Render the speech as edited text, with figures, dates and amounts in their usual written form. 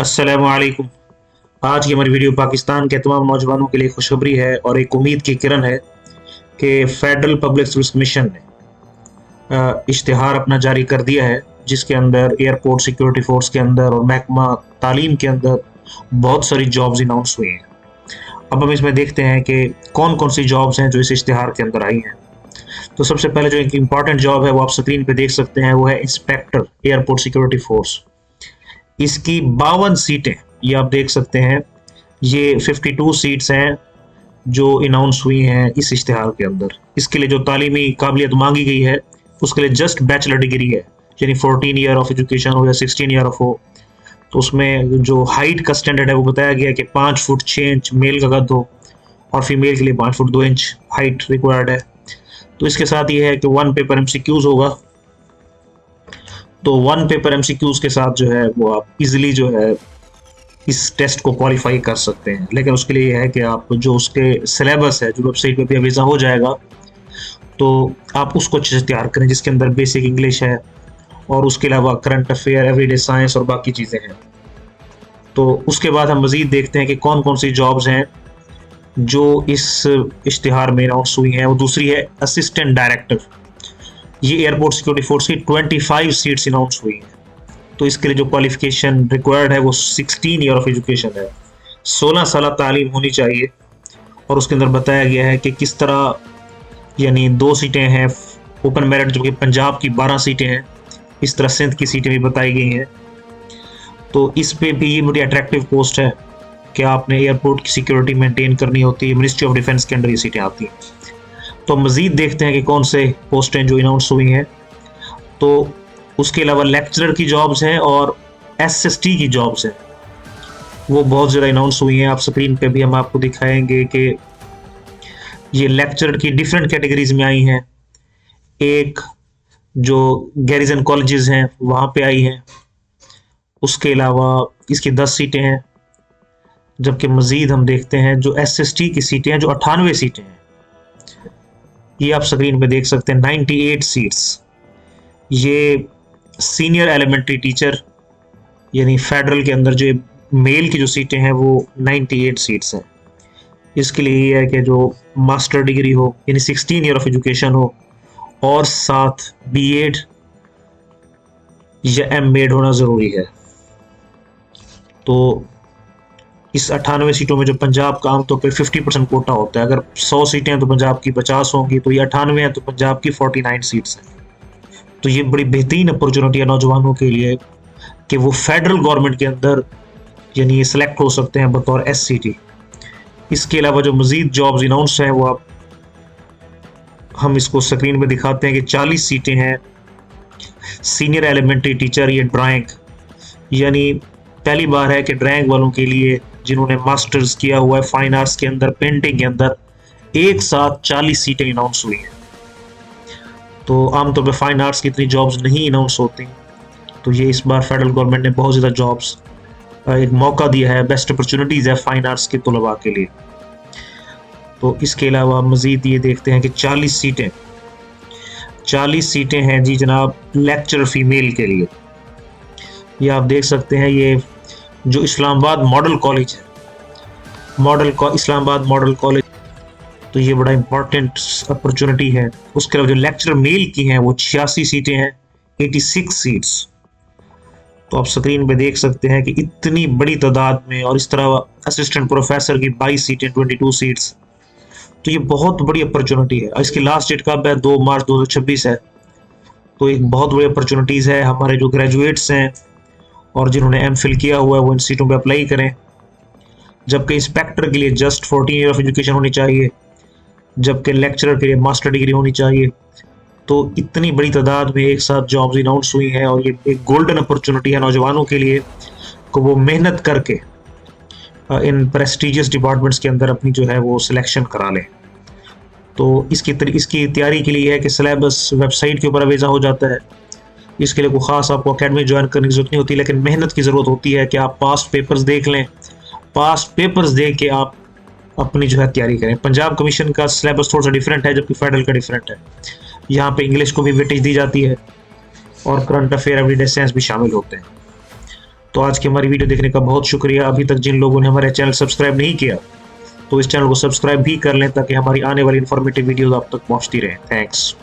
अस्सलामु अलैकुम। आज की हमारी वीडियो पाकिस्तान के तमाम नौजवानों के लिए खुशखबरी है और एक उम्मीद की किरण है कि फेडरल पब्लिक सर्विस कमीशन ने इश्तिहार अपना जारी कर दिया है, जिसके अंदर एयरपोर्ट सिक्योरिटी फोर्स के अंदर और महकमा तालीम के अंदर बहुत सारी जॉब्स अनाउंस हुई हैं। अब हम इसमें देखते हैं कि कौन कौन सी जॉब्स हैं जो इस इश्तिहार के अंदर आई हैं। तो सबसे पहले जो एक इम्पॉर्टेंट जॉब है वो आप स्क्रीन पे देख सकते हैं, वो है इंस्पेक्टर एयरपोर्ट सिक्योरिटी फोर्स। इसकी 52 सीटें ये आप देख सकते हैं। ये 52 सीट्स हैं जो अनाउंस हुई हैं इस इश्तिहार के अंदर। इसके लिए जो तालीमी काबिलियत मांगी गई है उसके लिए जस्ट बैचलर डिग्री है, यानी 14 ईयर ऑफ एजुकेशन हो या 16 ईयर ऑफ हो। तो उसमें जो हाइट का स्टैंडर्ड है वो बताया गया है कि 5 फुट 6 इंच मेल का कद हो और फीमेल के लिए 5 फुट 2 इंच हाइट रिक्वायर्ड है। तो इसके साथ ये है कि 1 पेपर MCQs होगा। तो 1 पेपर MCQs के साथ जो है वो आप इजीली जो है इस टेस्ट को क्वालिफाई कर सकते हैं। लेकिन उसके लिए ये है कि आप जो उसके सिलेबस है जो वेबसाइट पे भी वीज़ा हो जाएगा, तो आप उसको अच्छे से तैयार करें, जिसके अंदर बेसिक इंग्लिश है और उसके अलावा करंट अफेयर, एवरीडे साइंस और बाकी चीज़ें हैं। तो उसके बाद हम मज़ीद देखते हैं कि कौन कौन सी जॉब्स हैं जो इस इश्तिहार में अनाउंस हुई हैं। वो दूसरी है असिस्टेंट डायरेक्टर। ये एयरपोर्ट सिक्योरिटी फोर्स की 25 सीट्स अनाउंस हुई हैं। तो इसके लिए जो क्वालिफिकेशन रिक्वायर्ड है वो 16 ईयर ऑफ एजुकेशन है, 16 साल तालीम होनी चाहिए। और उसके अंदर बताया गया है कि किस तरह, यानी 2 सीटें हैं ओपन मेरिट, जो कि पंजाब की 12 सीटें हैं। इस तरह सिंध की सीटें भी बताई गई हैं। तो इस पे भी ये बड़ी अट्रैक्टिव पोस्ट है कि आपने एयरपोर्ट की सिक्योरिटी मेंटेन करनी होती है। मिनिस्ट्री ऑफ डिफेंस के अंडर ये सीटें आती हैं। तो मज़ीद देखते हैं कि कौन से पोस्टें जो अनाउंस हुई हैं। तो उसके अलावा लेक्चरर की जॉब्स हैं और SST की जॉब्स हैं, वो बहुत ज़्यादा अनाउंस हुई हैं। आप स्क्रीन पे भी हम आपको दिखाएंगे कि ये लेक्चरर की डिफरेंट कैटेगरीज में आई हैं। एक जो गैरिजन कॉलेजेस हैं वहाँ पे आई हैं। उसके अलावा इसकी 10 सीटें हैं। जबकि मज़ीद हम देखते हैं जो SST की सीटें हैं, जो 98 सीटें हैं, ये आप स्क्रीन पे देख सकते हैं, 98 सीट्स। ये सीनियर एलिमेंट्री टीचर यानी फेडरल के अंदर जो मेल की जो सीटें हैं वो 98 सीट्स हैं। इसके लिए ये है कि जो मास्टर डिग्री हो, यानी 16 ईयर ऑफ एजुकेशन हो और साथ B.Ed या M.Ed होना ज़रूरी है। तो इस 98 सीटों में जो पंजाब का आमतौर पर 50% कोटा होता है, अगर 100 सीटें हैं तो पंजाब की 50 होंगी, तो ये 98 हैं तो पंजाब की 49 सीट्स हैं। तो ये बड़ी बेहतरीन अपॉर्चुनिटी है नौजवानों के लिए कि वो फेडरल गवर्नमेंट के अंदर यानी ये सिलेक्ट हो सकते हैं बतौर SCT। इसके अलावा जो मज़ीद जॉब्स अनाउंस हैं वो हम इसको स्क्रीन में दिखाते हैं कि 40 सीटें हैं। सीनियर एलिमेंट्री टीचर, ये ड्राइंग, यानी पहली बार है कि ड्राइंग वालों के लिए जिन्होंने मास्टर्स किया हुआ है फाइन आर्ट्स के अंदर, पेंटिंग के अंदर, एक साथ 40 सीटें अनाउंस हुई हैं। तो आमतौर पर फाइन आर्ट्स की इतनी जॉब्स नहीं अनाउंस होती। तो ये इस बार फेडरल गवर्नमेंट ने बहुत ज़्यादा जॉब्स एक मौका दिया है, बेस्ट अपॉर्चुनिटीज़ है फाइन आर्ट्स के तलबा के लिए। तो इसके अलावा मज़ीद ये देखते हैं कि 40 सीटें हैं जी जनाब लेक्चरर फीमेल के लिए। ये आप देख सकते हैं, ये जो इस्लामाबाद मॉडल कॉलेज है, इस्लामाबाद मॉडल कॉलेज, तो ये बड़ा इंपॉर्टेंट अपॉर्चुनिटी है। उसके अलावा जो लेक्चरर मेल की हैं वो 86 सीटें हैं, 86 सीट्स। तो आप स्क्रीन पे देख सकते हैं कि इतनी बड़ी तादाद में, और इस तरह असिस्टेंट प्रोफेसर की 22 सीटें, 22 सीट्स। तो ये बहुत बड़ी अपॉर्चुनिटी है। इसकी लास्ट डेट कब है? 2 मार्च 2026 है। तो एक बहुत बड़ी अपॉर्चुनिटीज़ है। हमारे जो ग्रेजुएट्स हैं और जिन्होंने MPhil किया हुआ है वो इन सीटों पे अप्लाई करें। जबकि इंस्पेक्टर के लिए जस्ट 14 ईयर ऑफ एजुकेशन होनी चाहिए, जबकि लेक्चरर के लिए मास्टर डिग्री होनी चाहिए। तो इतनी बड़ी तादाद में एक साथ जॉब्स अनाउंस हुई हैं और ये एक गोल्डन अपॉर्चुनिटी है नौजवानों के लिए कि वो मेहनत करके इन प्रेस्टिजियस डिपार्टमेंट्स के अंदर अपनी जो है वो सिलेक्शन करा लें। तो इसकी तैयारी के लिए है कि सिलेबस वेबसाइट के ऊपर वीज़ा हो जाता है। इसके लिए कोई ख़ास आपको अकेडमी ज्वाइन करने की जरूरत नहीं होती, लेकिन मेहनत की ज़रूरत होती है कि आप पास्ट पेपर्स देख लें। पास्ट पेपर्स देख के आप अपनी जो है तैयारी करें। पंजाब कमीशन का सिलेबस थोड़ा सा डिफरेंट है, जबकि फेडरल का डिफरेंट है। यहाँ पे इंग्लिश को भी वेटेज दी जाती है और करंट अफेयर, एवरीडे साइंस भी शामिल होते हैं। तो आज की हमारी वीडियो देखने का बहुत शुक्रिया। अभी तक जिन लोगों ने हमारे चैनल सब्सक्राइब नहीं किया तो इस चैनल को सब्सक्राइब भी कर लें ताकि हमारी आने वाली इन्फॉर्मेटिव वीडियोस आप तक पहुंचती रहें। थैंक्स।